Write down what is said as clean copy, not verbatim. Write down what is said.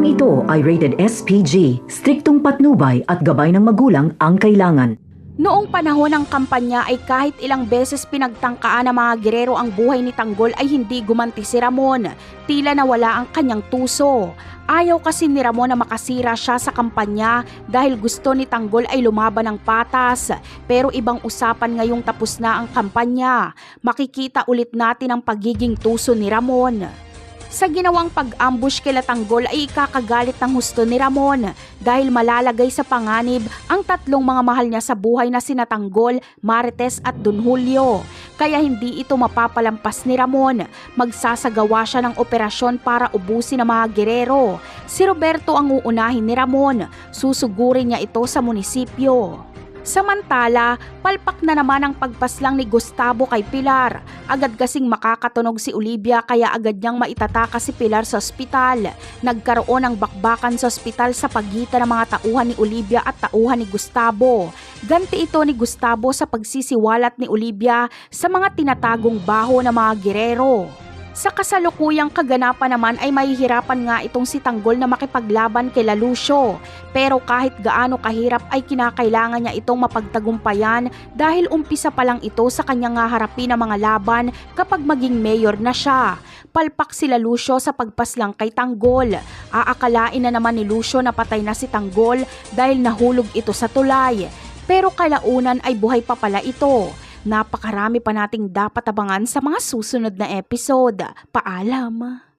Programang ito ay rated SPG, striktong patnubay at gabay ng magulang ang kailangan. Noong panahon ng kampanya ay kahit ilang beses pinagtangkaan ng mga gerero ang buhay ni Tanggol ay hindi gumanti si Ramon. Tila nawala ang kanyang tuso. Ayaw kasi ni Ramon na makasira siya sa kampanya dahil gusto ni Tanggol ay lumaban ng patas. Pero ibang usapan ngayong tapos na ang kampanya. Makikita ulit natin ang pagiging tuso ni Ramon. Sa ginawang pag-ambush kila Tanggol ay ikakagalit ng husto ni Ramon dahil malalagay sa panganib ang tatlong mga mahal niya sa buhay na sina Tanggol, Marites at Don Julio. Kaya hindi ito mapapalampas ni Ramon. Magsasagawa siya ng operasyon para ubusin ang mga gerero. Si Roberto ang uunahin ni Ramon. Susugurin niya ito sa munisipyo. Samantala, palpak na naman ang pagpaslang ni Gustavo kay Pilar. Agad kasing makakatunog si Olivia kaya agad niyang maitataka si Pilar sa ospital. Nagkaroon ng bakbakan sa ospital sa pagitan ng mga tauhan ni Olivia at tauhan ni Gustavo. Ganti ito ni Gustavo sa pagsisiwalat ni Olivia sa mga tinatagong baho ng mga gerero. Sa kasalukuyang kaganapan naman ay mahihirapan nga itong si Tanggol na makipaglaban kay Lucio. Pero kahit gaano kahirap ay kinakailangan niya itong mapagtagumpayan dahil umpisa pa lang ito sa kanyang haharapin ng mga laban kapag maging mayor na siya. Palpak sila Lucio sa pagpaslang kay Tanggol. Aakalain na naman ni Lucio na patay na si Tanggol dahil nahulog ito sa tulay. Pero kalaunan ay buhay pa pala ito. Napakarami pa nating dapat abangan sa mga susunod na episode. Paalam!